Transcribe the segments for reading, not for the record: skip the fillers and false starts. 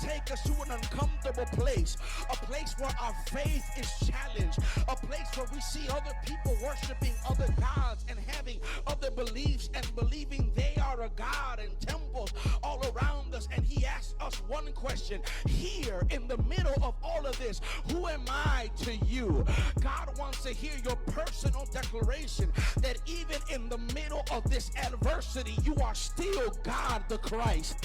take us to an uncomfortable place, a place where our faith is challenged, a place where we see other people worshiping other gods and having other beliefs and believing they are a god, and temples all around us. And he asks us one question here in the middle of all of this: who am I to you? God wants to hear your personal declaration that even in the middle of this adversity, you are still God the Christ.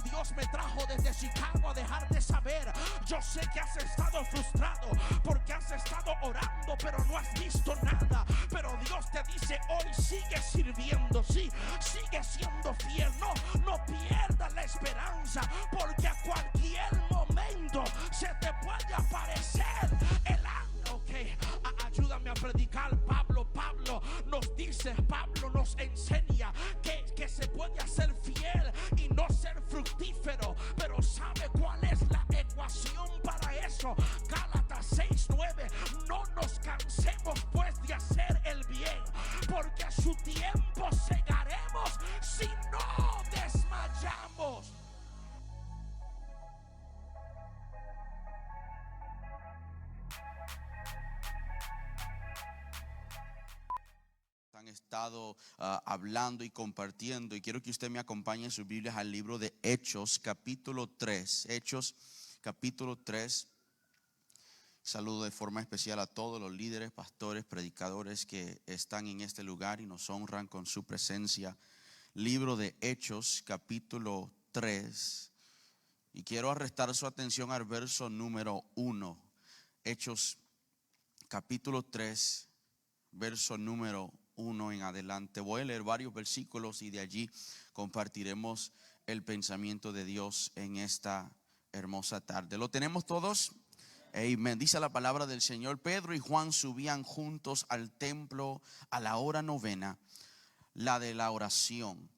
Dios me trajo desde Chicago a dejarte saber. Yo sé que has estado frustrado porque has estado orando pero no has visto nada. Pero Dios te dice hoy: sigue sirviendo, sí, sigue siendo fiel. No pierdas la esperanza, porque a cualquier momento se te puede aparecer el ángel. Ok, ayúdame a predicar. Pablo nos dice, Pablo nos enseña que se puede hacer fiel y no ser fructífero. Pero ¿sabe cuál es la ecuación para eso? Gálatas 6:9. No nos cansemos pues de hacer el bien, porque a su tiempo segaremos si no desmayamos. Han estado hablando y compartiendo, y quiero que usted me acompañe en sus Biblias al libro de Hechos capítulo 3. Hechos capítulo 3. Saludo de forma especial a todos los líderes, pastores, predicadores que están en este lugar y nos honran con su presencia. Libro de Hechos capítulo 3, y quiero arrestar su atención al verso número 1. Hechos capítulo 3, verso número 1 en adelante. Voy a leer varios versículos y de allí compartiremos el pensamiento de Dios en esta hermosa tarde. ¿Lo tenemos todos? Amén. Dice la palabra del Señor: Pedro y Juan subían juntos al templo a la hora novena, la de la oración.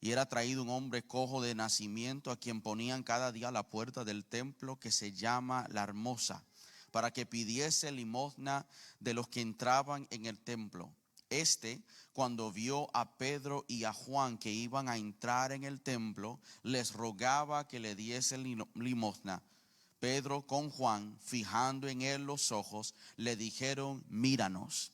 Y era traído un hombre cojo de nacimiento, a quien ponían cada día a la puerta del templo, que se llama La Hermosa, para que pidiese limosna de los que entraban en el templo. Este, cuando vio a Pedro y a Juan que iban a entrar en el templo, les rogaba que le diesen limosna. Pedro con Juan, fijando en él los ojos, le dijeron: míranos.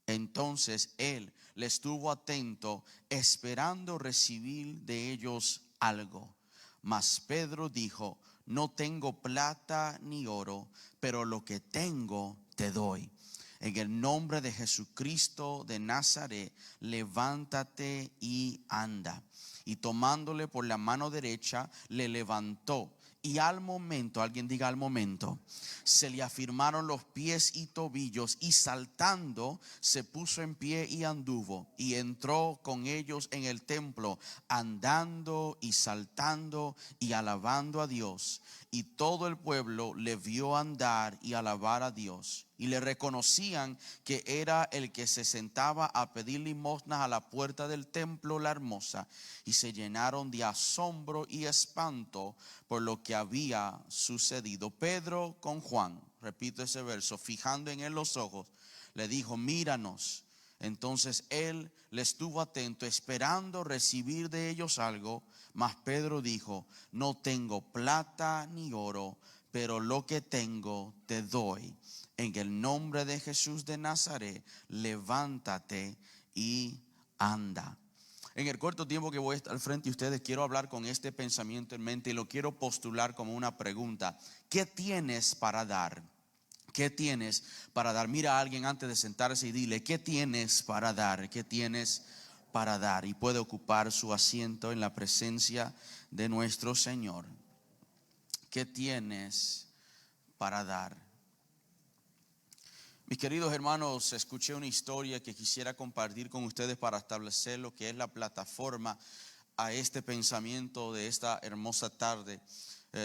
Entonces él le estuvo atento, esperando recibir de ellos algo. Mas Pedro dijo: no tengo plata ni oro, pero lo que tengo te doy. En el nombre de Jesucristo de Nazaret, levántate y anda. Y tomándole por la mano derecha, le levantó. Y al momento, alguien diga al momento, se le afirmaron los pies y tobillos, y saltando se puso en pie y anduvo, y entró con ellos en el templo, andando y saltando y alabando a Dios. Y todo el pueblo le vio andar y alabar a Dios, y le reconocían que era el que se sentaba a pedir limosnas a la puerta del templo, La Hermosa, y se llenaron de asombro y espanto por lo que había sucedido. Pedro con Juan, repito ese verso, fijando en él los ojos, le dijo: míranos. Entonces él le estuvo atento, esperando recibir de ellos algo. Mas Pedro dijo: no tengo plata ni oro, pero lo que tengo te doy. En el nombre de Jesús de Nazaret, levántate y anda. En el corto tiempo que voy a estar al frente de ustedes, quiero hablar con este pensamiento en mente y lo quiero postular como una pregunta: ¿qué tienes para dar? ¿Qué tienes para dar? Mira a alguien antes de sentarse y dile: ¿qué tienes para dar? ¿Qué tienes para dar? Y puede ocupar su asiento en la presencia de nuestro Señor. ¿Qué tienes para dar? Mis queridos hermanos, escuché una historia que quisiera compartir con ustedes para establecer lo que es la plataforma a este pensamiento de esta hermosa tarde.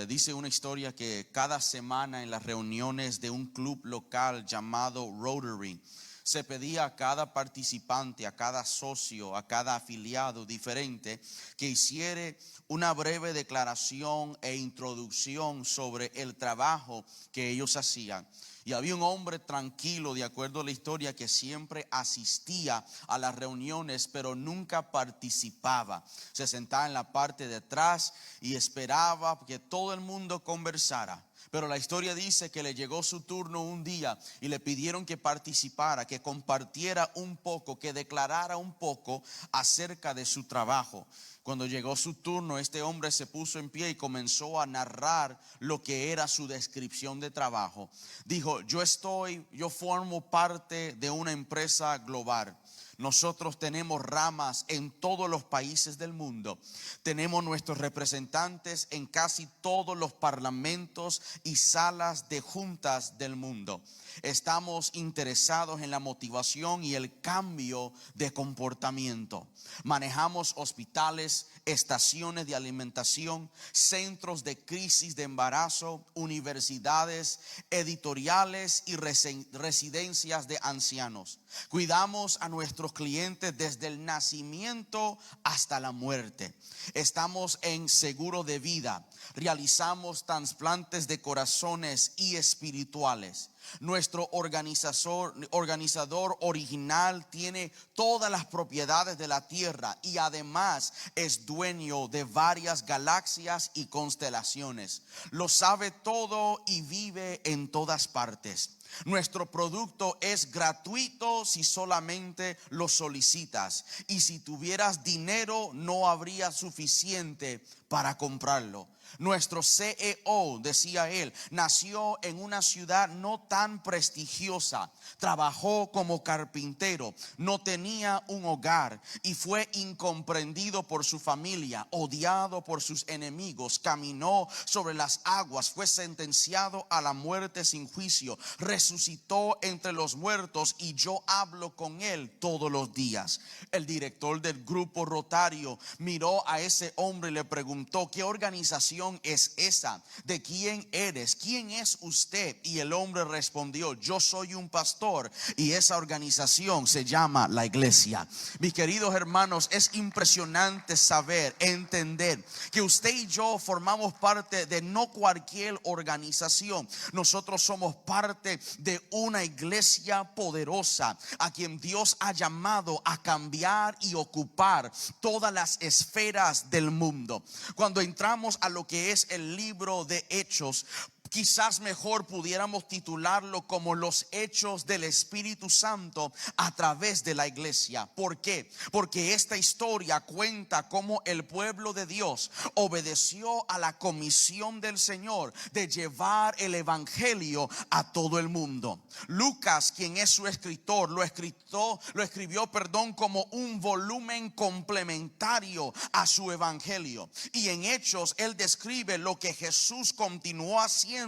Dice una historia que cada semana en las reuniones de un club local llamado Rotary, se pedía a cada participante, a cada socio, a cada afiliado diferente que hiciera una breve declaración e introducción sobre el trabajo que ellos hacían. Y había un hombre tranquilo, de acuerdo a la historia, que siempre asistía a las reuniones, pero nunca participaba. Se sentaba en la parte de atrás y esperaba que todo el mundo conversara. Pero la historia dice que le llegó su turno un día y le pidieron que participara, que compartiera un poco, que declarara un poco acerca de su trabajo. Cuando llegó su turno, este hombre se puso en pie y comenzó a narrar lo que era su descripción de trabajo. Dijo: yo formo parte de una empresa global. Nosotros tenemos ramas en todos los países del mundo. Tenemos nuestros representantes en casi todos los parlamentos y salas de juntas del mundo. Estamos interesados en la motivación y el cambio de comportamiento. Manejamos hospitales, estaciones de alimentación, centros de crisis de embarazo, universidades, editoriales y residencias de ancianos. Cuidamos a nuestros clientes desde el nacimiento hasta la muerte. Estamos en seguro de vida. Realizamos trasplantes de corazones y espirituales. Nuestro organizador original tiene todas las propiedades de la tierra y además es dueño de varias galaxias y constelaciones. Lo sabe todo y vive en todas partes. Nuestro producto es gratuito si solamente lo solicitas, y si tuvieras dinero no habría suficiente para comprarlo. Nuestro CEO, decía él, nació en una ciudad no tan prestigiosa, trabajó como carpintero, no tenía un hogar y fue incomprendido por su familia, odiado por sus enemigos, caminó sobre las aguas, fue sentenciado a la muerte sin juicio, resucitó entre los muertos y yo hablo con él todos los días. El director del grupo Rotario miró a ese hombre y le preguntó: ¿qué organización es esa? ¿De quién eres? ¿Quién es usted? Y el hombre respondió: yo soy un pastor y esa organización se llama la iglesia. Mis queridos hermanos, es impresionante saber, entender que usted y yo formamos parte de no cualquier organización. Nosotros somos parte de una iglesia poderosa a quien Dios ha llamado a cambiar y ocupar todas las esferas del mundo. Cuando entramos a lo que es el libro de Hechos, quizás mejor pudiéramos titularlo como los hechos del Espíritu Santo a través de la iglesia. ¿Por qué? Porque esta historia cuenta cómo el pueblo de Dios obedeció a la comisión del Señor de llevar el evangelio a todo el mundo. Lucas, quien es su escritor, lo escribió como un volumen complementario a su evangelio. Y en Hechos él describe lo que Jesús continuó haciendo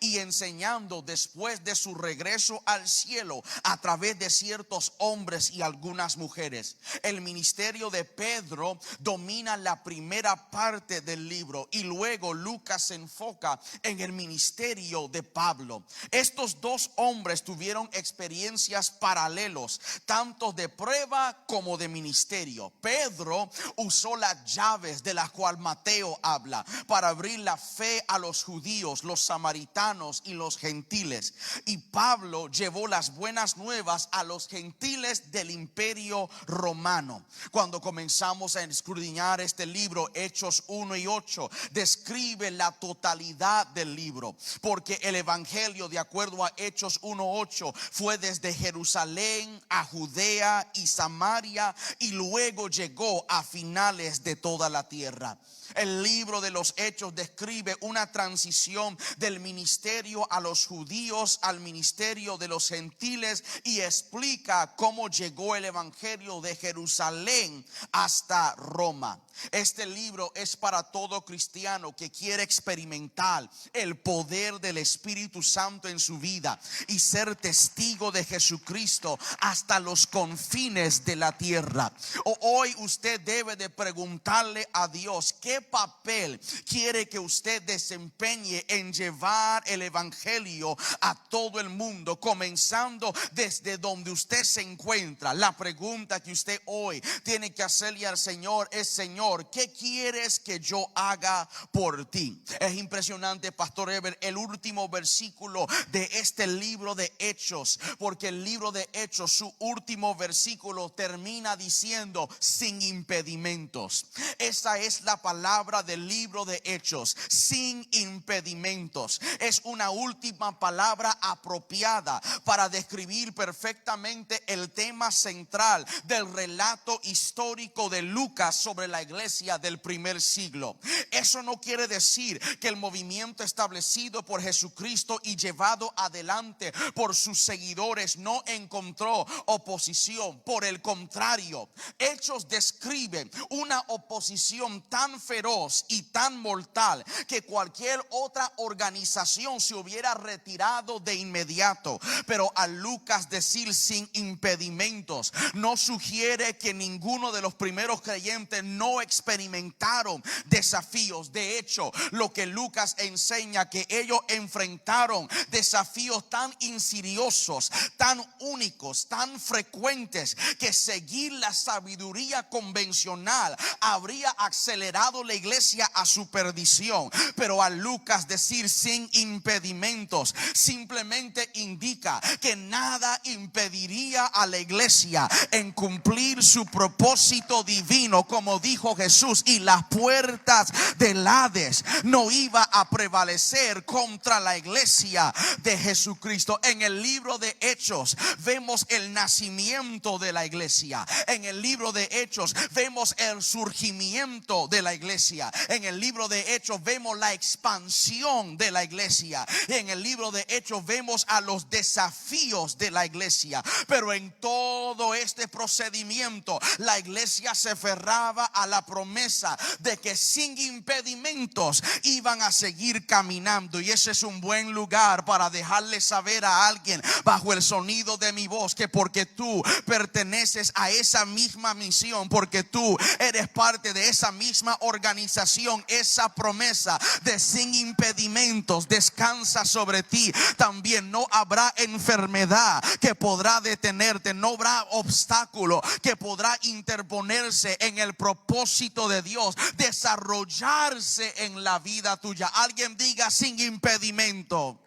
y enseñando después de su regreso al cielo a través de ciertos hombres y algunas mujeres. El ministerio de Pedro domina la primera parte del libro y luego Lucas se enfoca en el ministerio de Pablo. Estos dos hombres tuvieron experiencias paralelos, tanto de prueba como de ministerio. Pedro usó las llaves de las cuales Mateo habla para abrir la fe a los judíos, los samaritanos y los gentiles, y Pablo llevó las buenas nuevas a los gentiles del imperio romano. Cuando comenzamos a escudriñar este libro, Hechos 1 y 8 describe la totalidad del libro, porque el evangelio, de acuerdo a Hechos 1:8, fue desde Jerusalén a Judea y Samaria y luego llegó a finales de toda la tierra. El libro de los Hechos describe una transición del ministerio a los judíos al ministerio de los gentiles y explica cómo llegó el evangelio de Jerusalén hasta Roma. Este libro es para todo cristiano que quiere experimentar el poder del Espíritu Santo en su vida y ser testigo de Jesucristo hasta los confines de la tierra. Hoy usted debe de preguntarle a Dios: ¿qué ¿qué papel quiere que usted desempeñe en llevar el evangelio a todo el mundo, comenzando desde donde usted se encuentra? La pregunta que usted hoy tiene que hacerle al Señor es: Señor, ¿qué quieres que yo haga por ti? Es impresionante, Pastor Ever, el último versículo de este libro de Hechos, porque el libro de Hechos, su último versículo termina diciendo: sin impedimentos. Esa es la palabra del libro de Hechos, sin impedimentos. Es una última palabra apropiada para describir perfectamente el tema central del relato histórico de Lucas sobre la iglesia del primer siglo. Eso no quiere decir que el movimiento establecido por Jesucristo y llevado adelante por sus seguidores no encontró oposición. Por el contrario, Hechos describen una oposición tan feroz y tan mortal que cualquier otra organización se hubiera retirado de inmediato. Pero a Lucas decir sin impedimentos no sugiere que ninguno de los primeros creyentes no experimentaron desafíos. De hecho, lo que Lucas enseña, que ellos enfrentaron desafíos tan insidiosos, tan únicos, tan frecuentes, que seguir la sabiduría convencional habría acelerado la iglesia a su perdición. Pero a Lucas decir sin impedimentos simplemente indica que nada impediría a la iglesia en cumplir su propósito divino, como dijo Jesús, y las puertas del Hades no iba a prevalecer contra la iglesia de Jesucristo. En el libro de Hechos vemos el nacimiento de la iglesia. En el libro de Hechos vemos el surgimiento de la iglesia. En el libro de Hechos vemos la expansión de la iglesia. En el libro de Hechos vemos a los desafíos de la iglesia. Pero en todo este procedimiento, la iglesia se aferraba a la promesa de que sin impedimentos iban a seguir caminando. Y ese es un buen lugar para dejarle saber a alguien bajo el sonido de mi voz que porque tú perteneces a esa misma misión, porque tú eres parte de esa misma organización, esa promesa de sin impedimentos descansa sobre ti también. No habrá enfermedad que podrá detenerte, no habrá obstáculo que podrá interponerse en el propósito de Dios desarrollarse en la vida tuya. Alguien diga sin impedimento.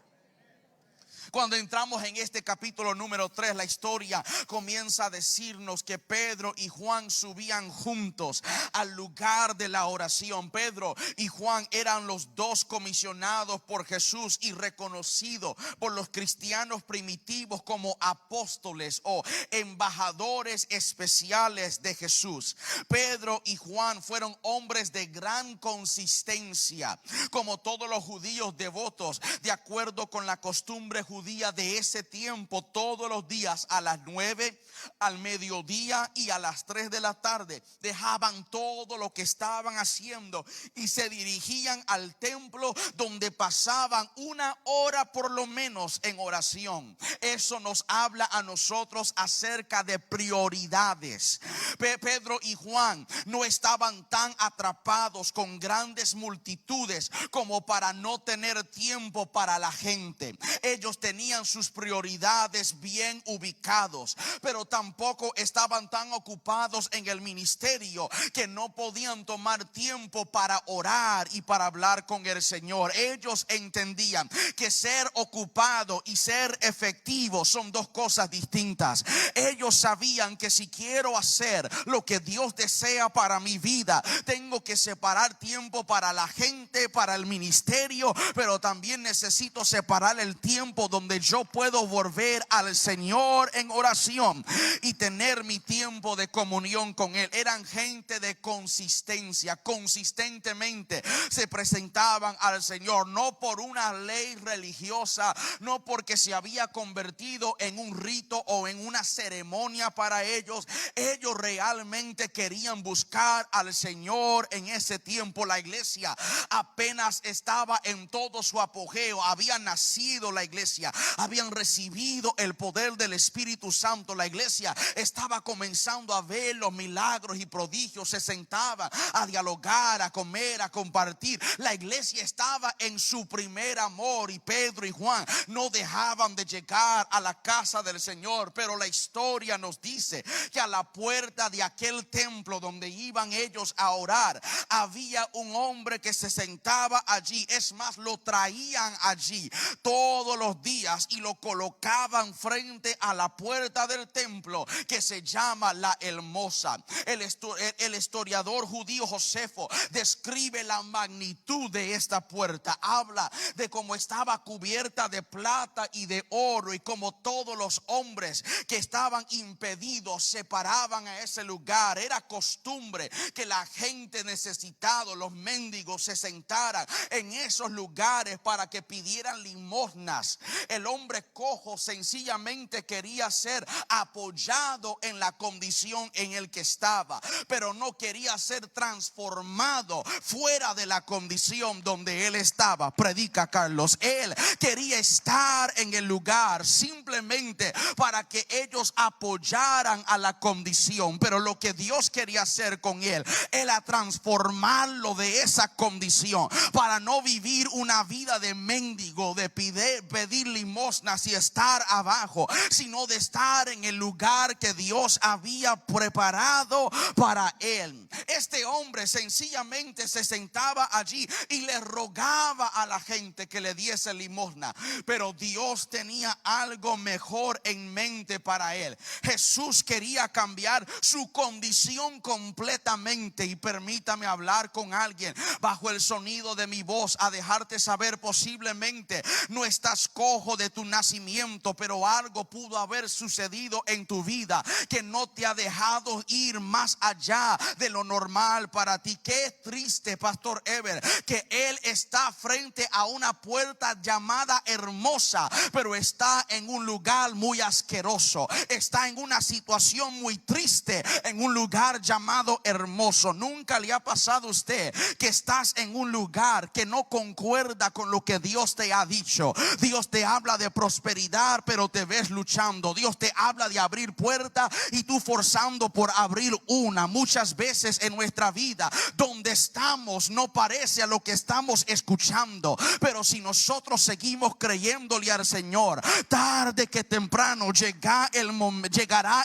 Cuando entramos en este capítulo número 3, la historia comienza a decirnos que Pedro y Juan subían juntos al lugar de la oración. Pedro y Juan eran los dos comisionados por Jesús y reconocidos por los cristianos primitivos como apóstoles o embajadores especiales de Jesús. Pedro y Juan fueron hombres de gran consistencia, como todos los judíos devotos, de acuerdo con la costumbre judía de ese tiempo. Todos los días a las 9, al mediodía y a las 3 de la tarde dejaban todo lo que estaban haciendo y se dirigían al templo, donde pasaban una hora por lo menos en oración. Eso nos habla a nosotros acerca de prioridades. Pedro y Juan no estaban tan atrapados con grandes multitudes como para no tener tiempo para la gente. Ellos tenían sus prioridades bien ubicados, pero tampoco estaban tan ocupados en el ministerio que no podían tomar tiempo para orar y para hablar con el Señor. Ellos entendían que ser ocupado y ser efectivo son dos cosas distintas. Ellos sabían que si quiero hacer lo que Dios desea para mi vida, tengo que separar tiempo para la gente, para el ministerio, pero también necesito separar el tiempo donde yo puedo volver al Señor en oración y tener mi tiempo de comunión con Él. Eran gente de consistencia. Consistentemente se presentaban al Señor, no por una ley religiosa, no porque se había convertido en un rito o en una ceremonia para ellos. Ellos realmente querían buscar al Señor en ese tiempo. La iglesia apenas estaba en todo su apogeo. Había nacido la iglesia, iglesia habían recibido el poder del Espíritu Santo. La iglesia estaba comenzando a ver los milagros y prodigios. Se sentaban a dialogar, a comer, a compartir. La iglesia estaba en su primer amor, y Pedro y Juan no dejaban de llegar a la casa del Señor. Pero la historia nos dice que a la puerta de aquel templo donde iban ellos a orar, había un hombre que se sentaba allí. Es más, lo traían allí todos los días y lo colocaban frente a la puerta del templo, que se llama La Hermosa. El historiador judío Josefo describe la magnitud de esta puerta. Habla de cómo estaba cubierta de plata y de oro, y como todos los hombres que estaban impedidos se paraban a ese lugar. Era costumbre que la gente necesitada, los mendigos, se sentaran en esos lugares para que pidieran limosnas. El hombre cojo sencillamente quería ser apoyado en la condición en el que estaba, pero no quería ser transformado fuera de la condición donde él estaba. Predica, Carlos. Él quería estar en el lugar simplemente para que ellos apoyaran a la condición, pero lo que Dios quería hacer con él era transformarlo de esa condición, para no vivir una vida de mendigo, de pedir limosnas y estar abajo, sino de estar en el lugar que Dios había preparado para él. Este hombre sencillamente se sentaba allí y le rogaba a la gente que le diese limosna, pero Dios tenía algo mejor en mente para él. Jesús quería cambiar su condición completamente. Y permítame hablar con alguien bajo el sonido de mi voz, a dejarte saber: posiblemente no estás cojo de tu nacimiento, pero algo pudo haber sucedido en tu vida que no te ha dejado ir más allá de lo normal para ti. Qué triste, Pastor Ever, que él está frente a una puerta llamada Hermosa, pero está en un lugar muy asqueroso, está en una situación muy triste, en un lugar llamado hermoso. Nunca le ha pasado a usted que estás en un lugar que no concuerda con lo que Dios te ha dicho? Dios te habla de prosperidad, pero te ves luchando. Dios te habla de abrir puertas y tú forzando por abrir una. Muchas veces en nuestra vida, donde estamos no parece a lo que estamos escuchando, pero si nosotros seguimos creyéndole al Señor, tarde que temprano llegará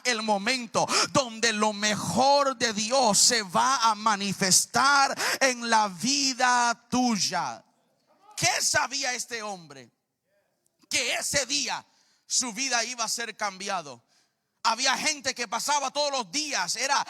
el momento donde lo mejor de Dios se va a manifestar en la vida tuya. ¿Qué sabía este hombre? Que ese día su vida iba a ser cambiado. Había gente que pasaba todos los días. Era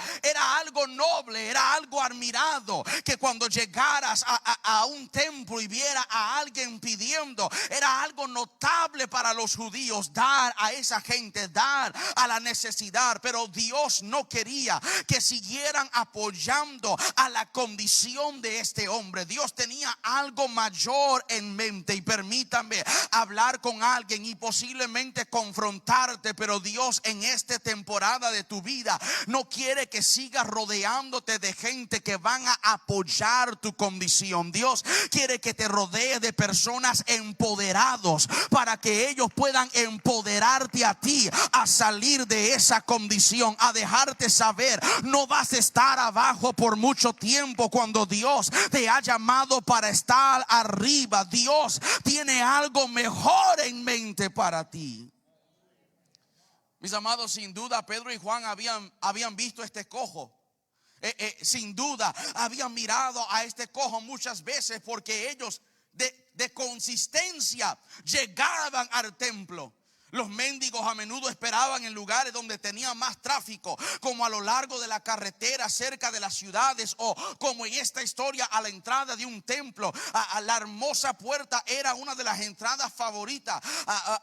algo noble, era algo admirado, que cuando llegaras a un templo y viera a alguien pidiendo, era algo notable para los judíos. Dar a esa gente, dar a la necesidad. Pero Dios no quería que siguieran apoyando a la condición de este hombre. Dios tenía algo mayor en mente. Y permítame hablar con alguien y posiblemente confrontarte, pero Dios en esta temporada de tu vida no quiere que sigas rodeándote de gente que van a apoyar tu condición. Dios quiere que te rodees de personas empoderados, para que ellos puedan empoderarte a ti a salir de esa condición, a dejarte saber: no vas a estar abajo por mucho tiempo cuando Dios te ha llamado para estar arriba. Dios tiene algo mejor en mente para ti. Mis amados, sin duda Pedro y Juan habían visto este cojo. Sin duda habían mirado a este cojo muchas veces, porque ellos de consistencia llegaban al templo. Los mendigos a menudo esperaban en lugares donde tenían más tráfico, como a lo largo de la carretera cerca de las ciudades, o como en esta historia a la entrada de un templo. A la hermosa puerta era una de las entradas favoritas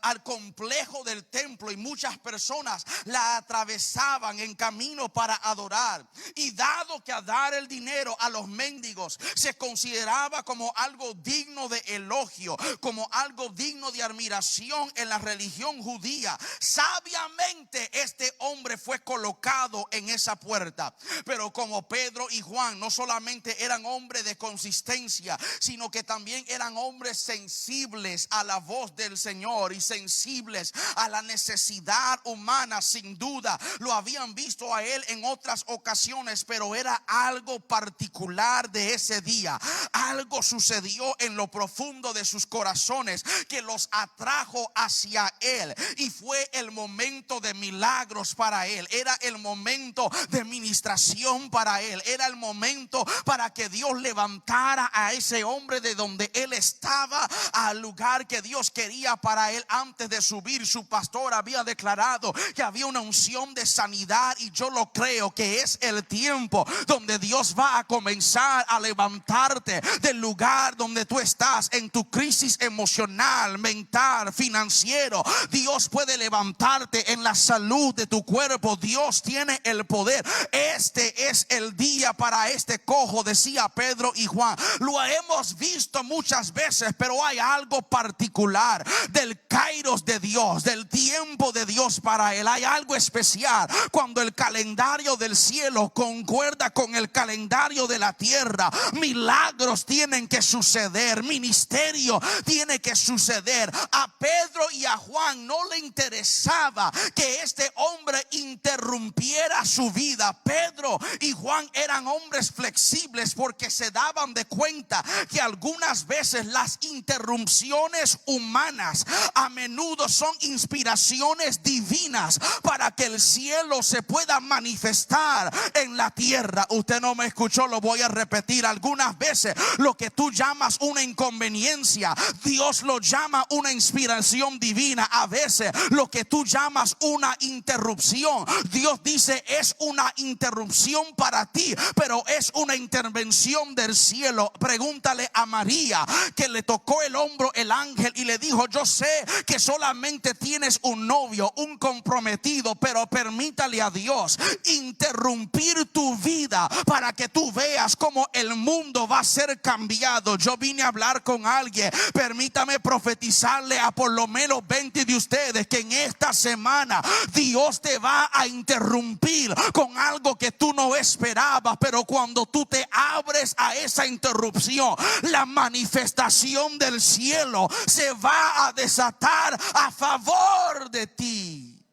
al complejo del templo, y muchas personas la atravesaban en camino para adorar. Y dado que a dar el dinero a los mendigos se consideraba como algo digno de elogio, como algo digno de admiración en la religión nación judía. Sabiamente este hombre fue colocado en esa puerta. Pero como Pedro y Juan no solamente eran hombres de consistencia, sino que también eran hombres sensibles a la voz del Señor y sensibles a la necesidad humana. Sin duda lo habían visto a él en otras ocasiones, pero era algo particular de ese día. Algo sucedió en lo profundo de sus corazones que los atrajo hacia él, y fue el momento de milagros para él. Era el momento de ministración para él. Era el momento para que Dios levantara a ese hombre de donde él estaba al lugar que Dios quería para él. Antes de subir, su pastor había declarado que había una unción de sanidad, y yo lo creo que es el tiempo donde Dios va a comenzar a levantarte del lugar donde tú estás, en tu crisis emocional, mental, financiero. Dios puede levantarte en la salud de tu cuerpo. Dios tiene el poder. Este es el día para este cojo, decía Pedro y Juan. Lo hemos visto muchas veces, pero hay algo particular del kairos de Dios, del tiempo de Dios para él. Hay algo especial cuando el calendario del cielo concuerda con el calendario de la tierra. Milagros tienen que suceder, ministerio tiene que suceder. A Pedro y a Juan no le interesaba que este hombre interrumpiera su vida. Pedro y Juan eran hombres flexibles porque se daban de cuenta que algunas veces las interrupciones humanas a menudo son inspiraciones divinas para que el cielo se pueda manifestar en la tierra. Usted no me escuchó, lo voy a repetir. Algunas veces lo que tú llamas una inconveniencia, Dios lo llama una inspiración divina. A veces lo que tú llamas una interrupción, Dios dice es una interrupción para ti, pero es una intervención del cielo. Pregúntale a María, que le tocó el hombro el ángel y le dijo: yo sé que solamente tienes un novio, un comprometido, pero permítale a Dios interrumpir tu vida para que tú veas cómo el mundo va a ser cambiado. Yo vine a hablar con alguien. Permítame profetizarle a por lo menos 20 de ustedes que en esta semana Dios te va a interrumpir con algo que tú no esperabas, pero cuando tú te abres a esa interrupción, la manifestación del cielo se va a desatar a favor de ti.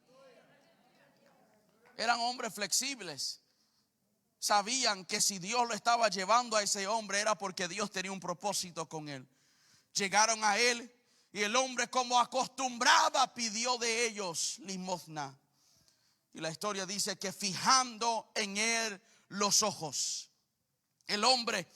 Eran hombres flexibles. Sabían que si Dios lo estaba llevando a ese hombre era porque Dios tenía un propósito con él. Llegaron a él y el hombre, como acostumbraba, pidió de ellos limosna. Y la historia dice que fijando en él los ojos, el hombre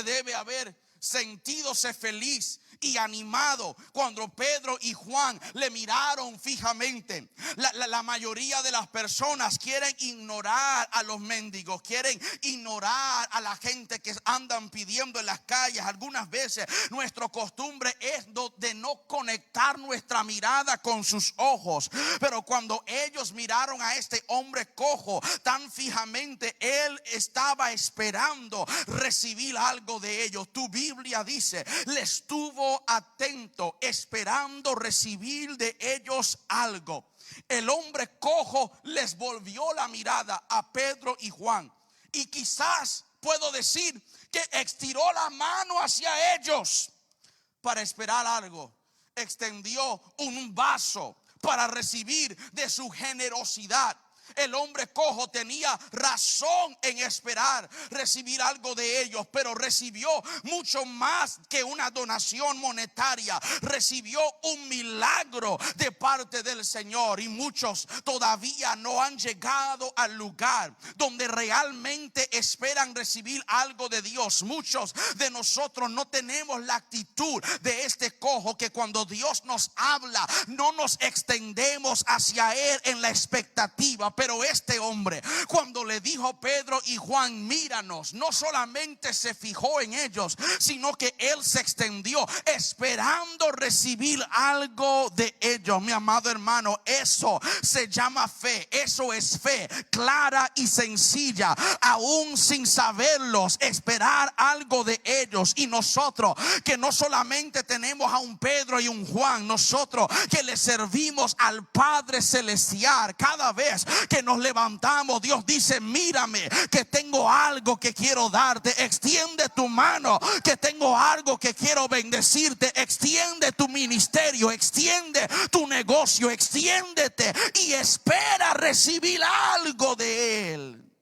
debe haber sentídose feliz y animado cuando Pedro y Juan le miraron fijamente. La mayoría de las personas quieren ignorar a los mendigos, quieren ignorar a la gente que andan pidiendo en las calles. Algunas veces nuestra costumbre es de no conectar nuestra mirada con sus ojos, pero cuando ellos miraron a este hombre cojo tan fijamente, él estaba esperando recibir algo de ellos. Tu Biblia dice: le estuvo atento esperando recibir de ellos algo. El hombre cojo les volvió la mirada a Pedro y Juan, y quizás puedo decir que estiró la mano hacia ellos para esperar algo. Extendió un vaso para recibir de su generosidad. El hombre cojo tenía razón en esperar recibir algo de ellos, pero recibió mucho más que una donación monetaria. Recibió un milagro de parte del Señor, y muchos todavía no han llegado al lugar donde realmente esperan recibir algo de Dios. Muchos de nosotros no tenemos la actitud de este cojo, que cuando Dios nos habla no nos extendemos hacia él en la expectativa. Pero este hombre, cuando le dijo Pedro y Juan, míranos, no solamente se fijó en ellos, sino que él se extendió esperando recibir algo de ellos. Mi amado hermano, eso se llama fe. Eso es fe clara y sencilla, aún sin saberlos, esperar algo de ellos. Y nosotros que no solamente tenemos a un Pedro y un Juan, nosotros que le servimos al Padre Celestial, cada vez que nos levantamos, Dios dice, mírame, que tengo algo que quiero darte. Extiende tu mano, que tengo algo que quiero bendecirte. Extiende tu ministerio, extiende tu negocio, extiéndete y espera recibir algo de Él.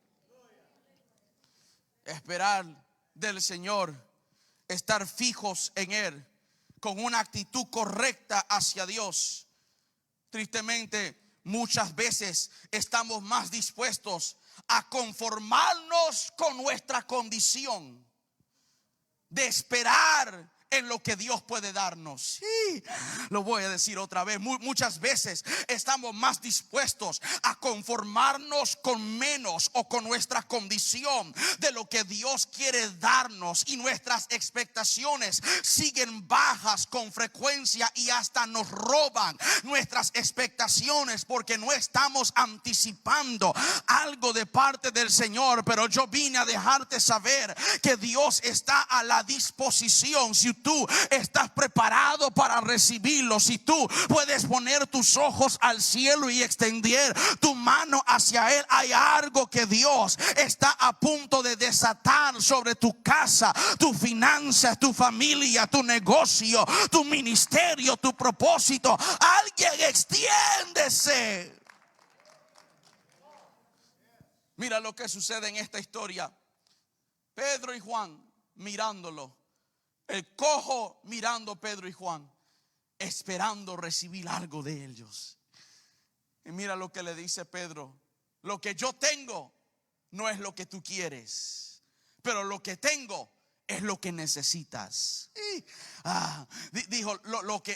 Esperar del Señor, estar fijos en Él, con una actitud correcta hacia Dios. Tristemente, muchas veces estamos más dispuestos a conformarnos con nuestra condición de esperar en lo que Dios puede darnos. Sí, lo voy a decir otra vez. Muchas veces estamos más dispuestos a conformarnos con menos o con nuestra condición de lo que Dios quiere darnos, y nuestras expectaciones siguen bajas con frecuencia y hasta nos roban nuestras expectaciones porque no estamos anticipando algo de parte del Señor. Pero yo vine a dejarte saber que Dios está a la disposición. Si tú estás preparado para recibirlo, si tú puedes poner tus ojos al cielo y extender tu mano hacia Él, hay algo que Dios está a punto de desatar sobre tu casa, tu finanzas, tu familia, tu negocio, tu ministerio, tu propósito. Alguien extiéndese. Mira lo que sucede en esta historia. Pedro y Juan mirándolo, el cojo mirando a Pedro y Juan, esperando recibir algo de ellos. Y mira lo que le dice Pedro: lo que yo tengo no es lo que tú quieres, pero lo que tengo es lo que necesitas. Dijo,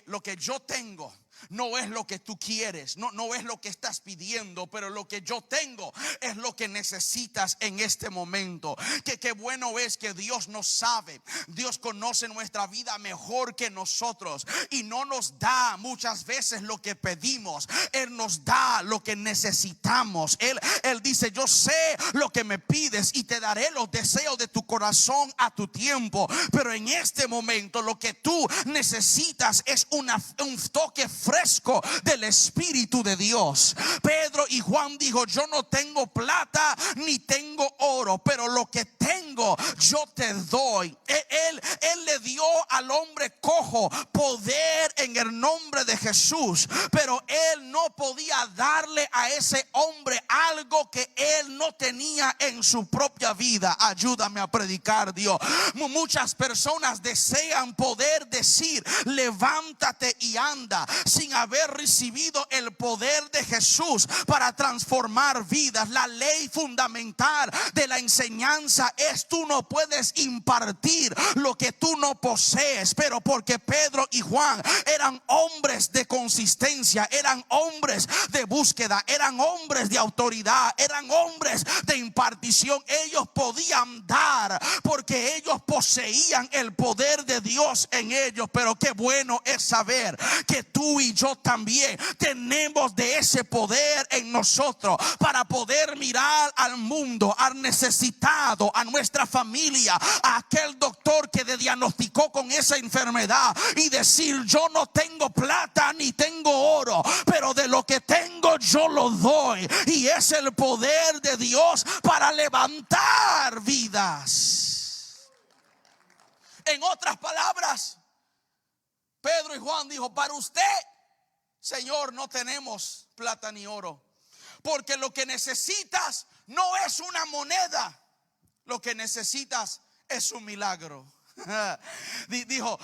lo que yo tengo no es lo que tú quieres, no es lo que estás pidiendo, pero lo que yo tengo es lo que necesitas en este momento. Qué bueno es que Dios nos sabe, Dios conoce nuestra vida mejor que nosotros, y no nos da muchas veces lo que pedimos. Él nos da lo que necesitamos. Él dice, yo sé lo que me pides y te daré los deseos de tu corazón a tu tiempo. Pero en este momento lo que tú necesitas es un toque fresco del Espíritu de Dios. Pedro y Juan dijo, yo no tengo plata ni tengo oro, pero lo que tengo yo te doy. Él le dio al hombre cojo poder en el nombre de Jesús, pero él no podía darle a ese hombre algo que él no tenía en su propia vida. Ayúdame a predicar, Dios. Muchas personas desean poder decir levántate y anda, sin haber recibido el poder de Jesús para transformar vidas. La ley fundamental de la enseñanza es: tú no puedes impartir lo que tú no posees. Pero porque Pedro y Juan eran hombres de consistencia, eran hombres de búsqueda, eran hombres de autoridad, eran hombres de impartición, ellos podían dar porque ellos poseían el poder de Dios en ellos. Pero qué bueno es saber que tú y yo también tenemos de ese poder en nosotros para poder mirar al mundo, al necesitado, a nuestra familia, a aquel doctor que te diagnosticó con esa enfermedad, y decir, yo no tengo plata ni tengo oro, pero de lo que tengo yo lo doy. Y es el poder de Dios para levantar vidas. En otras palabras, Pedro y Juan dijo, para usted, Señor, no tenemos plata ni oro, porque lo que necesitas no es una moneda, lo que necesitas es un milagro. Dijo,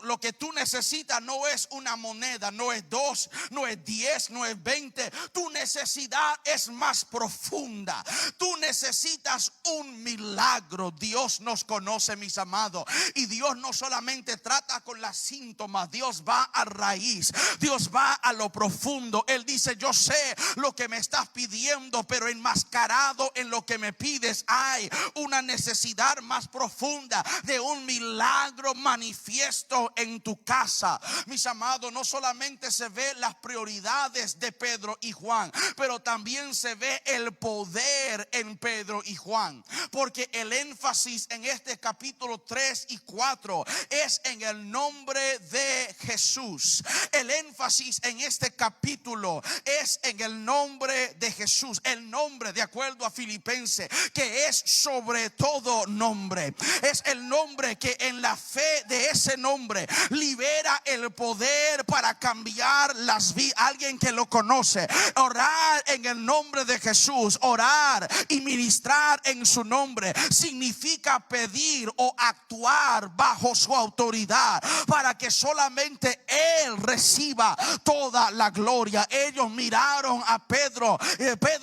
lo que tú necesitas no es una moneda, no es 2, no es 10, no es 20. Tu necesidad es más profunda. Tú necesitas un milagro. Dios nos conoce, mis amados, y Dios no solamente trata con las síntomas. Dios va a raíz, Dios va a lo profundo. Él dice, yo sé lo que me estás pidiendo, pero enmascarado en lo que me pides hay una necesidad más profunda de un milagro manifiesto en tu casa. Mis amados, no solamente se ve las prioridades de Pedro y Juan, pero también se ve el poder en Pedro y Juan, porque el énfasis en este capítulo 3 y 4 es en el nombre de Jesús. El énfasis en este capítulo es en el nombre de Jesús, el nombre, de acuerdo a Filipenses, que es sobre todo nombre. Es el nombre que en la fe de ese nombre libera el poder para cambiar las vidas. Alguien que lo conoce, orar en el nombre de Jesús, orar y ministrar en su nombre significa pedir o actuar bajo su autoridad para que solamente Él reciba toda la gloria. Ellos miraron a Pedro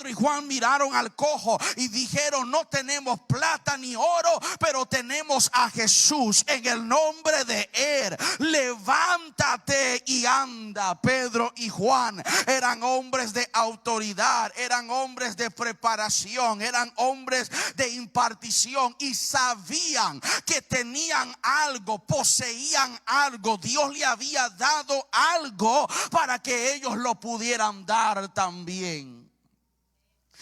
y Juan miraron al cojo y dijeron, no tenemos plata ni oro, pero tenemos a Jesús. En el nombre de Él, levántate y anda. Pedro y Juan eran hombres de autoridad, eran hombres de preparación, eran hombres de impartición y sabían que tenían algo, poseían algo. Dios le había dado algo para que ellos lo pudieran dar también.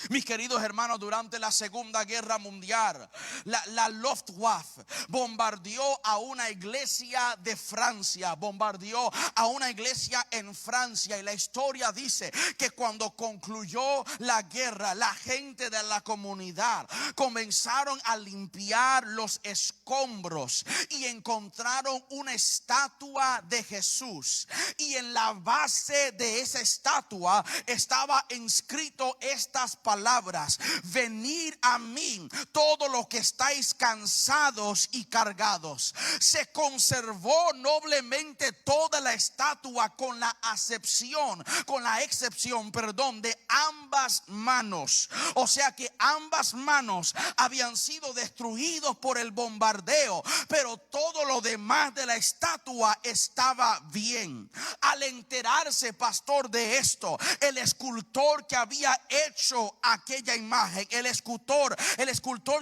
Mis queridos hermanos, durante la Segunda Guerra Mundial, la Luftwaffe bombardeó a una iglesia de Francia, bombardeó a una iglesia en Francia, y la historia dice que cuando concluyó la guerra, la gente de la comunidad comenzaron a limpiar los escombros y encontraron una estatua de Jesús, y en la base de esa estatua estaba inscrito estas palabras: venid a mí todo lo que estáis cansados y cargados. Se conservó noblemente toda la estatua con la excepción de ambas manos. O sea que ambas manos habían sido destruidos por el bombardeo, pero todo lo demás de la estatua estaba bien. Al enterarse, pastor, de esto, el escultor que había hecho aquella imagen, el escultor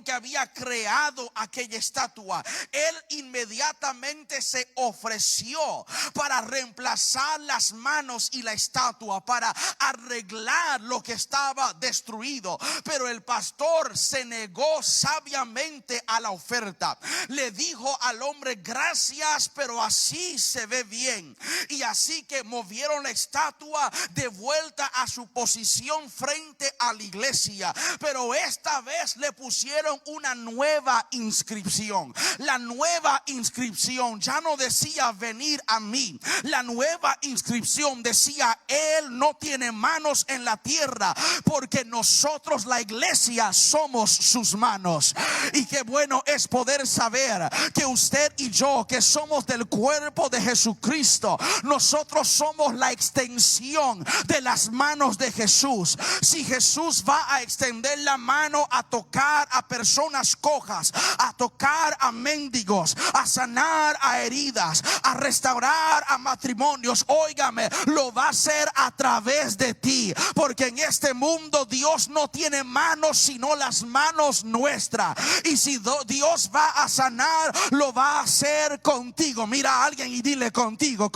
que había creado aquella estatua, él inmediatamente se ofreció para reemplazar las manos y la estatua, para arreglar lo que estaba destruido. Pero el pastor se negó sabiamente a la oferta. Le dijo al hombre: gracias, pero así se ve bien. Y así que movieron la estatua de vuelta a su posición frente a la iglesia, pero esta vez le pusieron una nueva inscripción. La nueva inscripción ya no decía venir a mí, la nueva inscripción decía: él no tiene manos en la tierra, porque nosotros, la iglesia, somos sus manos. Y qué bueno es poder saber que usted y yo, que somos del cuerpo de Jesucristo, nosotros somos la extensión de las manos de Jesús. Si Jesús va a extender la mano a tocar a personas cojas, a tocar a mendigos, a sanar a heridas, a restaurar a matrimonios, óigame, lo va a hacer a través de ti, porque en este mundo Dios no tiene manos sino las manos nuestras. Y si Dios va a sanar, lo va a hacer contigo. Mira a alguien y dile: contigo.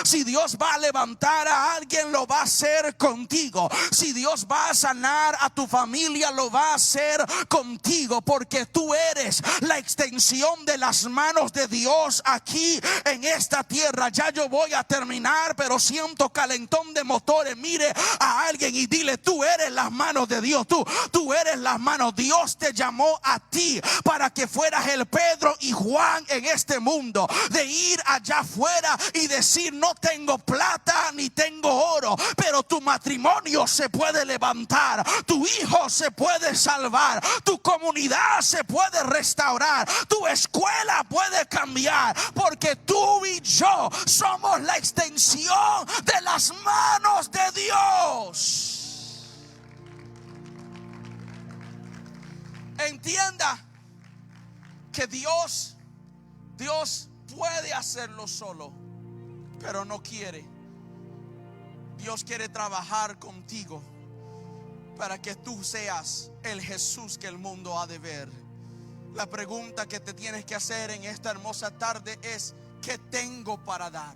Si Dios va a levantar a alguien, lo va a hacer contigo. Si Dios va a sanar a tu familia, lo va a hacer contigo, porque tú eres la extensión de las manos de Dios aquí en esta tierra. Ya yo voy a terminar, pero siento calentón de motores. Mire a alguien y dile: tú eres las manos de Dios. Tú eres las manos. Dios te llamó a ti para que fueras el Pedro y Juan en este mundo, de ir allá afuera y decir: no tengo plata ni tengo oro, pero tu matrimonio se puede levantar. levantar, tu hijo se puede salvar, tu comunidad se puede restaurar, tu escuela puede cambiar, porque tú y yo somos la extensión de las manos de Dios. Entienda que Dios puede hacerlo solo, pero no quiere. Dios quiere trabajar contigo para que tú seas el Jesús que el mundo ha de ver. La pregunta que te tienes que hacer en esta hermosa tarde es: ¿qué tengo para dar?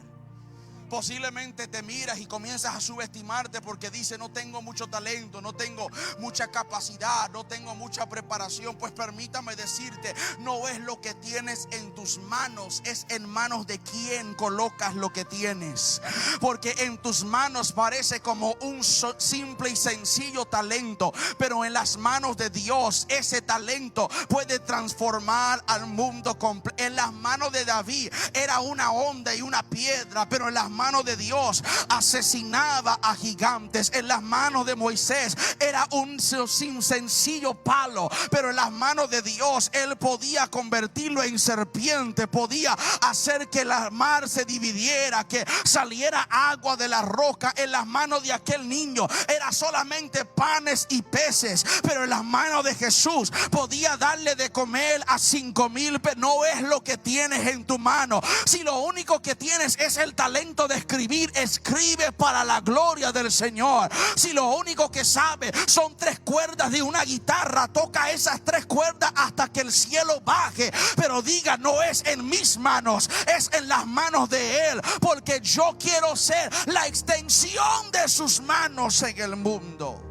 Posiblemente te miras y comienzas a subestimarte porque dices: no tengo mucho talento, no tengo mucha capacidad, no tengo mucha preparación. Pues permítame decirte, no es lo que tienes en tus manos, es en manos de quien colocas lo que tienes. Porque en tus manos parece como un simple y sencillo talento, pero en las manos de Dios ese talento puede transformar al mundo completo. En las manos de David era una onda y una piedra, pero en las manos de Dios asesinaba a gigantes. En las manos de Moisés era un sencillo palo, pero en las manos de Dios él podía convertirlo en serpiente, podía hacer que la mar se dividiera, que saliera agua de la roca. En las manos de aquel niño era solamente panes y peces, pero en las manos de Jesús podía darle de comer a 5,000. No es lo que tienes en tu mano. Si lo único que tienes es el talento de escribir, escribe para la gloria del Señor. Si lo único que sabes son 3 cuerdas de una guitarra, toca esas 3 cuerdas hasta que el cielo baje, pero diga: no es en mis manos, es en las manos de Él, porque yo quiero ser la extensión de sus manos en el mundo.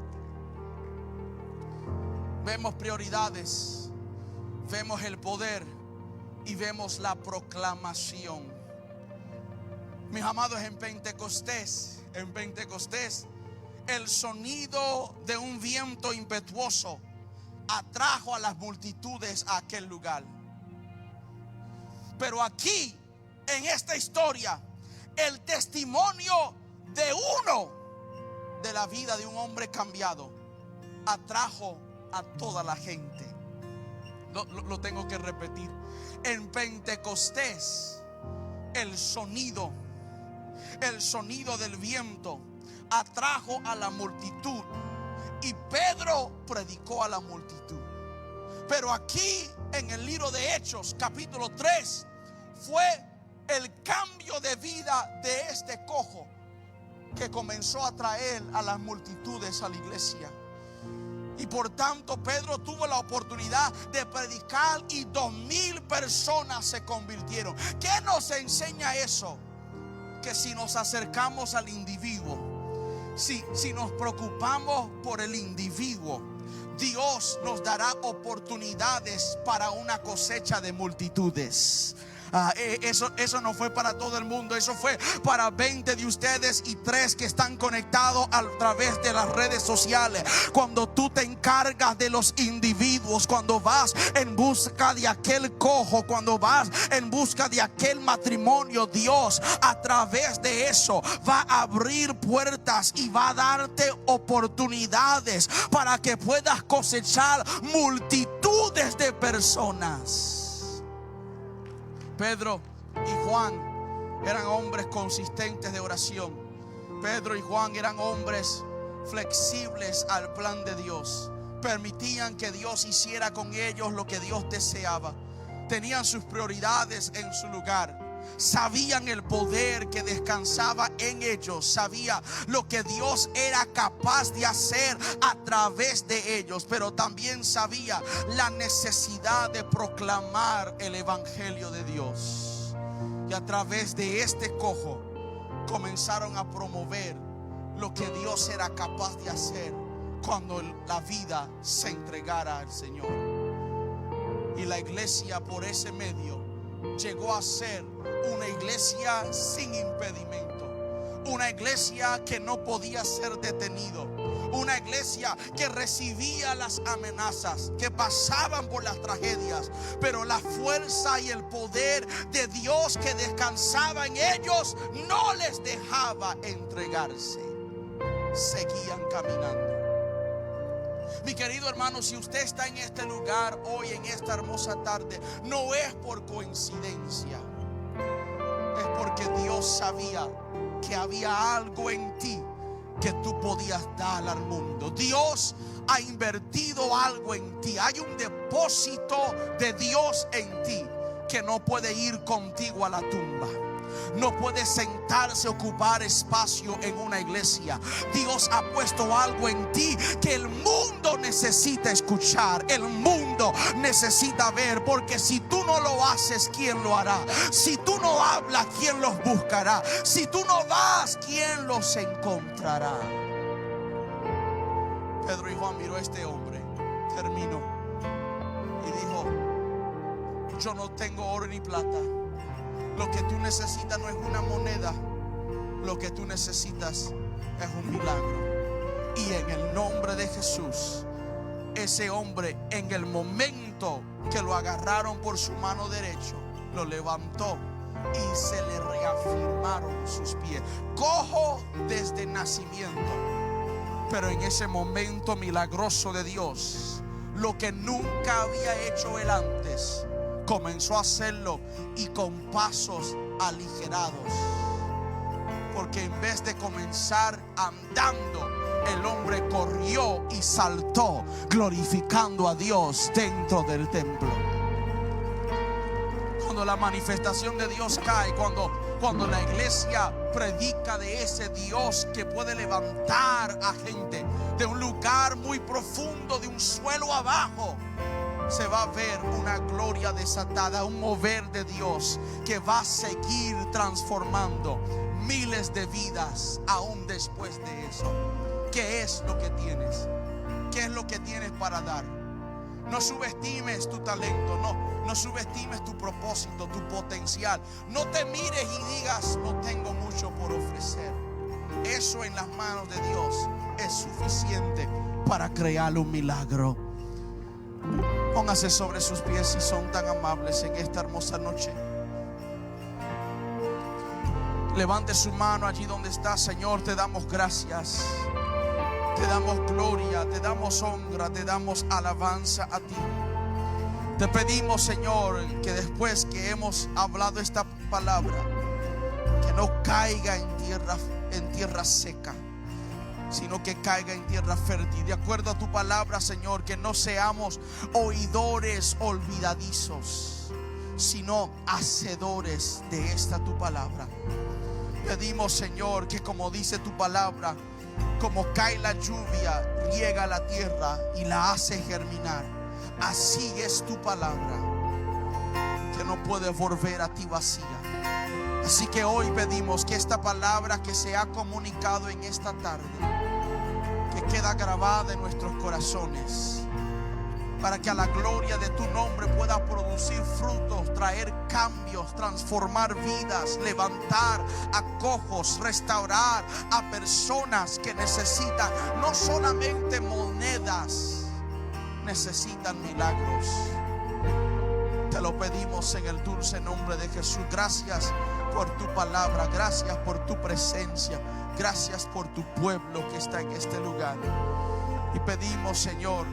Vemos prioridades, vemos el poder y vemos la proclamación. Mis amados, en Pentecostés, el sonido de un viento impetuoso atrajo a las multitudes a aquel lugar. Pero aquí, en esta historia, el testimonio de la vida de un hombre cambiado atrajo a toda la gente. Lo tengo que repetir. En Pentecostés, el sonido del viento atrajo a la multitud y Pedro predicó a la multitud. Pero aquí en el libro de Hechos capítulo 3 fue el cambio de vida de este cojo que comenzó a traer a las multitudes a la iglesia. Y por tanto Pedro tuvo la oportunidad de predicar y 2,000 personas se convirtieron. ¿Qué nos enseña eso? Que si nos acercamos al individuo, si nos preocupamos por el individuo, Dios nos dará oportunidades para una cosecha de multitudes. Eso no fue para todo el mundo, eso fue para 20 de ustedes y 3 que están conectados a través de las redes sociales. Cuando tú te encargas de los individuos, cuando vas en busca de aquel cojo, cuando vas en busca de aquel matrimonio, Dios a través de eso va a abrir puertas y va a darte oportunidades para que puedas cosechar multitudes de personas. Pedro y Juan eran hombres consistentes de oración. Pedro y Juan eran hombres flexibles al plan de Dios. Permitían que Dios hiciera con ellos lo que Dios deseaba. Tenían sus prioridades en su lugar. Sabían el poder que descansaba en ellos. Sabía lo que Dios era capaz de hacer a través de ellos. Pero también sabía la necesidad de proclamar el evangelio de Dios. Y a través de este cojo comenzaron a promover lo que Dios era capaz de hacer cuando la vida se entregara al Señor. Y la iglesia por ese medio llegó a ser una iglesia sin impedimento, una iglesia que no podía ser detenido, una iglesia que recibía las amenazas, que pasaban por las tragedias, pero la fuerza y el poder de Dios que descansaba en ellos no les dejaba entregarse. Seguían caminando. Mi querido hermano, si usted está en este lugar hoy, en esta hermosa tarde, no es por coincidencia. Es porque Dios sabía que había algo en ti que tú podías dar al mundo. Dios ha invertido algo en ti. Hay un depósito de Dios en ti que no puede ir contigo a la tumba. No puede sentarse, ocupar espacio en una iglesia. Dios ha puesto algo en ti que el mundo necesita escuchar, el mundo necesita ver. Porque si tú no lo haces, ¿quién lo hará? Si tú no hablas, ¿quién los buscará? Si tú no vas, ¿quién los encontrará? Pedro y Juan miró a este hombre, terminó y dijo: yo no tengo oro ni plata. Lo que tú necesitas no es una moneda. Lo que tú necesitas es un milagro. Y en el nombre de Jesús, ese hombre, en el momento que lo agarraron por su mano derecha, lo levantó y se le reafirmaron sus pies. Cojo desde nacimiento, pero en ese momento milagroso de Dios, lo que nunca había hecho él antes, comenzó a hacerlo, y con pasos aligerados. Porque en vez de comenzar andando, el hombre corrió y saltó, glorificando a Dios dentro del templo. Cuando la manifestación de Dios cae, cuando la iglesia predica de ese Dios que puede levantar a gente de un lugar muy profundo, de un suelo abajo, se va a ver una gloria desatada, un mover de Dios que va a seguir transformando miles de vidas aún después de eso. ¿Qué es lo que tienes? ¿Qué es lo que tienes para dar? No subestimes tu talento, no subestimes tu propósito, tu potencial. No te mires y digas: no tengo mucho por ofrecer. Eso en las manos de Dios es suficiente para crear un milagro. Póngase sobre sus pies si son tan amables en esta hermosa noche. Levante su mano allí donde está. Señor, te damos gracias, te damos gloria, te damos honra, te damos alabanza a ti. Te pedimos, Señor, que después que hemos hablado esta palabra, que no caiga en tierra seca, sino que caiga en tierra fértil. De acuerdo a tu palabra, Señor, que no seamos oidores olvidadizos, sino hacedores de esta tu palabra. Pedimos, Señor, que como dice tu palabra, como cae la lluvia, riega la tierra y la hace germinar, así es tu palabra, que no puede volver a ti vacía. Así que hoy pedimos que esta palabra que se ha comunicado en esta tarde, que queda grabada en nuestros corazones, para que a la gloria de tu nombre pueda producir frutos, traer cambios, transformar vidas, levantar a cojos, restaurar a personas que necesitan no solamente monedas, necesitan milagros. Te lo pedimos en el dulce nombre de Jesús. Gracias por tu palabra, gracias por tu presencia, gracias por tu pueblo que está en este lugar. Y pedimos, Señor,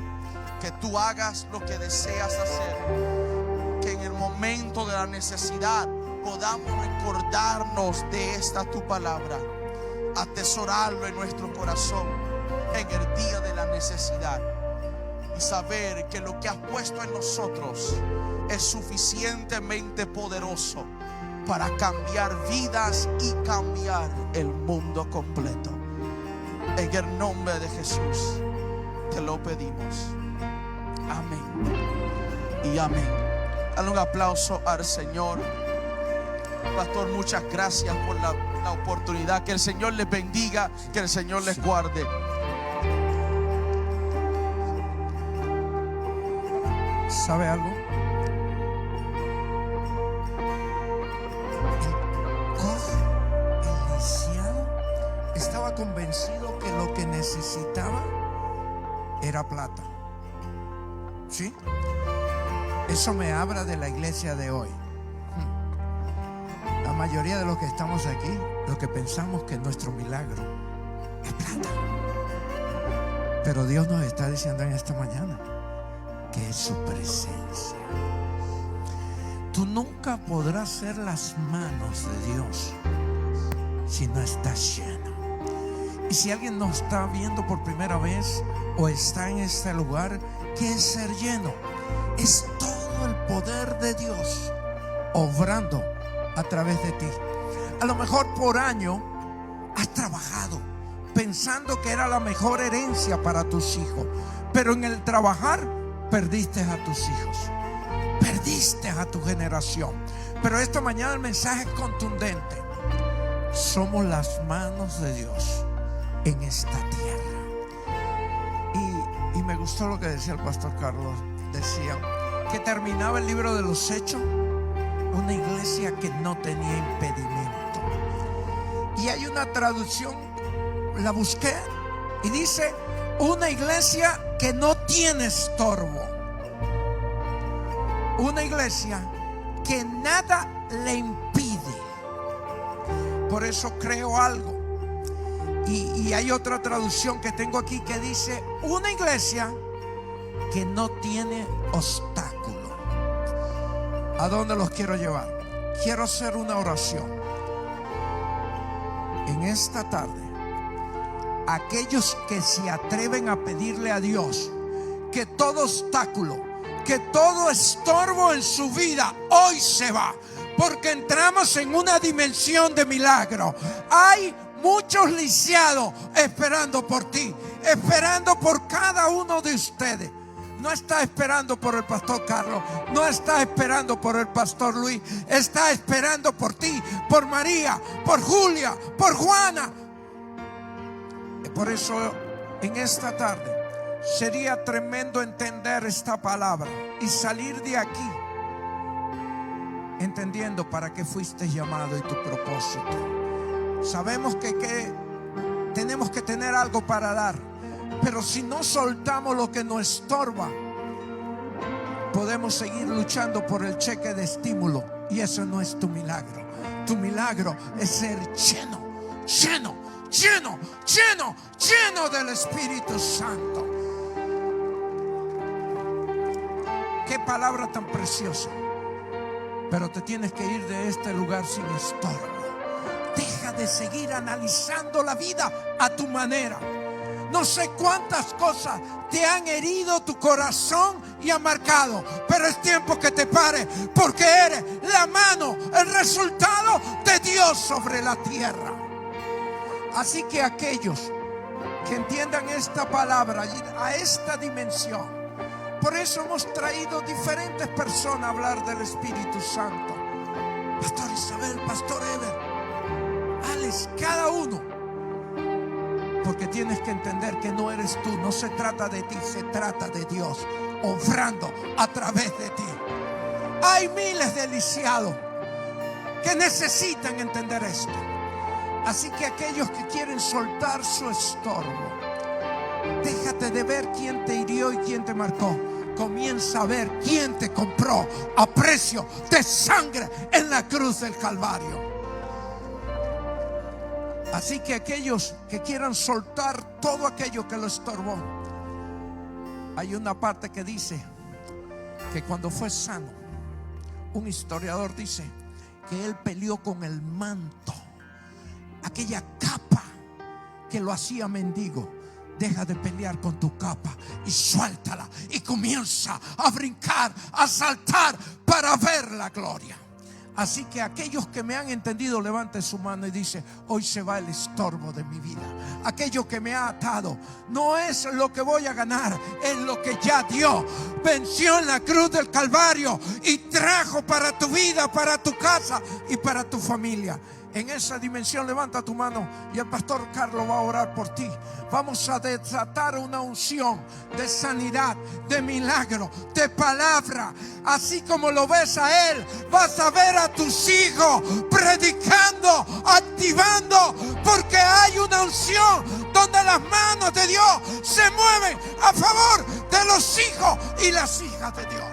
que tú hagas lo que deseas hacer, que en el momento de la necesidad podamos recordarnos de esta tu palabra, atesorarlo en nuestro corazón en el día de la necesidad, y saber que lo que has puesto en nosotros es suficientemente poderoso para cambiar vidas y cambiar el mundo completo. En el nombre de Jesús te lo pedimos. Amén y amén. Dale un aplauso al Señor. Pastor, muchas gracias por la oportunidad. Que el Señor les bendiga, que el Señor les guarde. ¿Sabe algo? El lisiado estaba convencido que lo que necesitaba era plata. ¿Sí? Eso me habla de la iglesia de hoy. La mayoría de los que estamos aquí, lo que pensamos que nuestro milagro es plata. Pero Dios nos está diciendo en esta mañana que es su presencia. Tú nunca podrás ser las manos de Dios si no estás lleno. Y si alguien nos está viendo por primera vez o está en este lugar, ¿qué es ser lleno? Es todo el poder de Dios obrando a través de ti. A lo mejor por año has trabajado pensando que era la mejor herencia para tus hijos, pero en el trabajar perdiste a tus hijos, perdiste a tu generación. Pero esta mañana el mensaje es contundente. Somos las manos de Dios en esta tierra. Y me gustó lo que decía el pastor Carlos. Decía que terminaba el libro de los Hechos, una iglesia que no tenía impedimento. Y hay una traducción, la busqué, y dice: una iglesia que no tiene estorbo. Una iglesia que nada le impide. Por eso creo algo. Y hay otra traducción que tengo aquí que dice: una iglesia que no tiene obstáculo. ¿A dónde los quiero llevar? Quiero hacer una oración. En esta tarde, aquellos que se atreven a pedirle a Dios que todo obstáculo, que todo estorbo en su vida hoy se va, porque entramos en una dimensión de milagro. Hay muchos lisiados esperando por ti, esperando por cada uno de ustedes. No está esperando por el pastor Carlos, no está esperando por el pastor Luis, está esperando por ti, por María, por Julia, por Juana. Y por eso en esta tarde sería tremendo entender esta palabra y salir de aquí entendiendo para qué fuiste llamado y tu propósito. Sabemos que tenemos que tener algo para dar, pero si no soltamos lo que nos estorba, podemos seguir luchando por el cheque de estímulo, y eso no es tu milagro. Tu milagro es ser lleno, lleno, lleno, lleno, lleno del Espíritu Santo. Qué palabra tan preciosa. Pero te tienes que ir de este lugar sin estorbo. Deja de seguir analizando la vida a tu manera. No sé cuántas cosas te han herido tu corazón y han marcado, pero es tiempo que te pares, porque eres la mano, el resultado de Dios sobre la tierra. Así que aquellos que entiendan esta palabra a esta dimensión, por eso hemos traído diferentes personas a hablar del Espíritu Santo. Pastor Isabel, Pastor Ever, Alex, cada uno. Porque tienes que entender que no eres tú, no se trata de ti, se trata de Dios obrando a través de ti. Hay miles de lisiados que necesitan entender esto. Así que aquellos que quieren soltar su estorbo, déjate de ver quién te hirió y quién te marcó. Comienza a ver quién te compró a precio de sangre en la cruz del Calvario. Así que aquellos que quieran soltar todo aquello que lo estorbó, hay una parte que dice que cuando fue sano, un historiador dice que él peleó con el manto, aquella capa que lo hacía mendigo. Deja de pelear con tu capa y suéltala y comienza a brincar, a saltar para ver la gloria. Así que aquellos que me han entendido, levanten su mano y dice: hoy se va el estorbo de mi vida. Aquello que me ha atado no es lo que voy a ganar, es lo que ya dio. Venció en la cruz del Calvario y trajo para tu vida, para tu casa y para tu familia. En esa dimensión levanta tu mano y el pastor Carlos va a orar por ti. Vamos a desatar una unción de sanidad, de milagro, de palabra. Así como lo ves a él, vas a ver a tus hijos predicando, activando, porque hay una unción donde las manos de Dios se mueven a favor de los hijos y las hijas de Dios.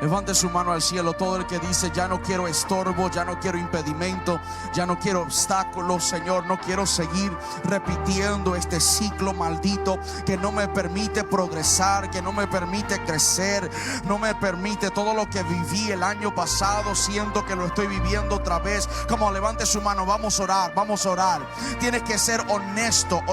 Levante su mano al cielo todo el que dice: ya no quiero estorbo, ya no quiero impedimento, ya no quiero obstáculos, Señor. No quiero seguir repitiendo este ciclo maldito que no me permite progresar, que no me permite crecer, no me permite todo lo que viví el año pasado. Siento que lo estoy viviendo otra vez. Como levante su mano, vamos a orar, vamos a orar. Tienes que ser honesto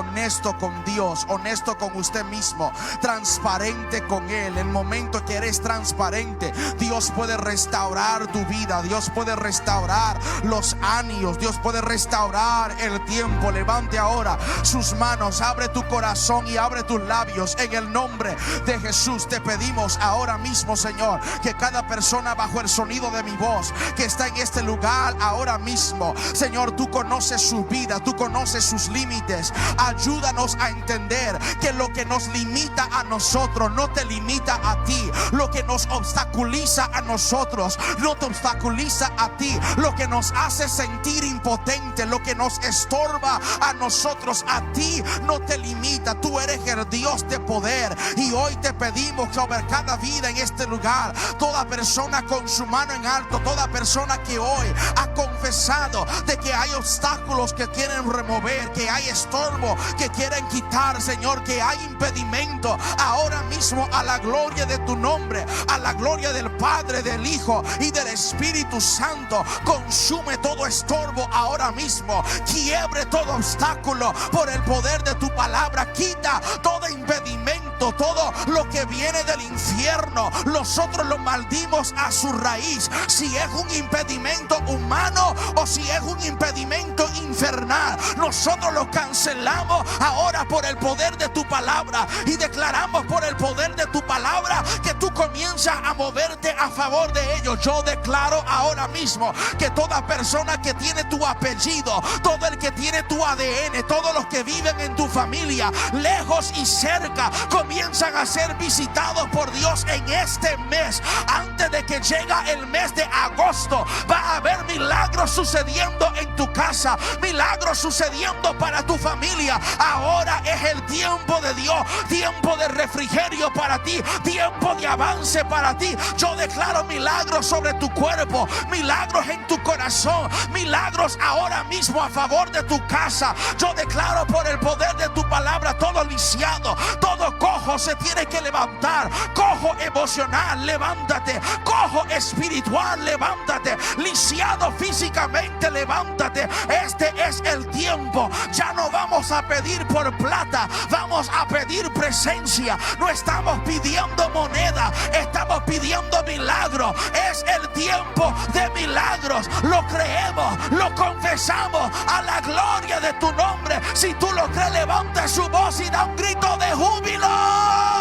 con Dios, honesto con usted mismo, transparente con Él. En el momento que eres transparente, Dios puede restaurar tu vida, Dios puede restaurar los años, Dios puede restaurar el tiempo. Levante ahora sus manos, abre tu corazón y abre tus labios. En el nombre de Jesús te pedimos ahora mismo, Señor, que cada persona bajo el sonido de mi voz que está en este lugar ahora mismo, Señor, tú conoces su vida, tú conoces sus límites. Ayúdanos a entender que lo que nos limita a nosotros no te limita a ti. Lo que nos obstaculiza a nosotros no te obstaculiza a ti. Lo que nos hace sentir impotente, lo que nos estorba a nosotros, a ti no te limita. Tú eres el Dios de poder, y hoy te pedimos sobre cada vida en este lugar, toda persona con su mano en alto, toda persona que hoy ha confesado de que hay obstáculos que quieren remover, que hay estorbo que quieren quitar, Señor, que hay impedimento, ahora mismo, a la gloria de tu nombre, a la gloria del Padre, del Hijo y del Espíritu Santo, consume todo estorbo ahora mismo, quiebre todo obstáculo por el poder de tu palabra, quita todo impedimento, todo lo que viene del infierno. Nosotros lo maldimos a su raíz, si es un impedimento humano o si es un impedimento infernal, nosotros lo cancelamos ahora por el poder de tu palabra, y declaramos por el poder de tu palabra que tú comienzas a moverte a favor de ellos. Yo declaro ahora mismo que toda persona que tiene tu apellido, todo el que tiene tu ADN, todos los que viven en tu familia, lejos y cerca, comienzan a ser visitados por Dios en este mes. Antes de que llegue el mes de agosto, va a haber milagros sucediendo en tu casa, milagros sucediendo para tu familia. Ahora es el tiempo de Dios, tiempo de refrigerio para ti, tiempo de avance para ti. Yo declaro milagros sobre tu cuerpo, milagros en tu corazón, milagros ahora mismo a favor de tu casa. Yo declaro por el poder de tu palabra, todo lisiado, todo cojo se tiene que levantar. Cojo emocional, levántate. Cojo espiritual, levántate. Lisiado físicamente, levántate. Este es el tiempo. Ya no vamos a pedir por plata, vamos a pedir presencia. No estamos pidiendo moneda, estamos pidiendo milagro. Es el tiempo de milagros. Lo creemos, lo confesamos a la gloria de tu nombre. Si tú lo crees, levanta su voz y da un grito de júbilo.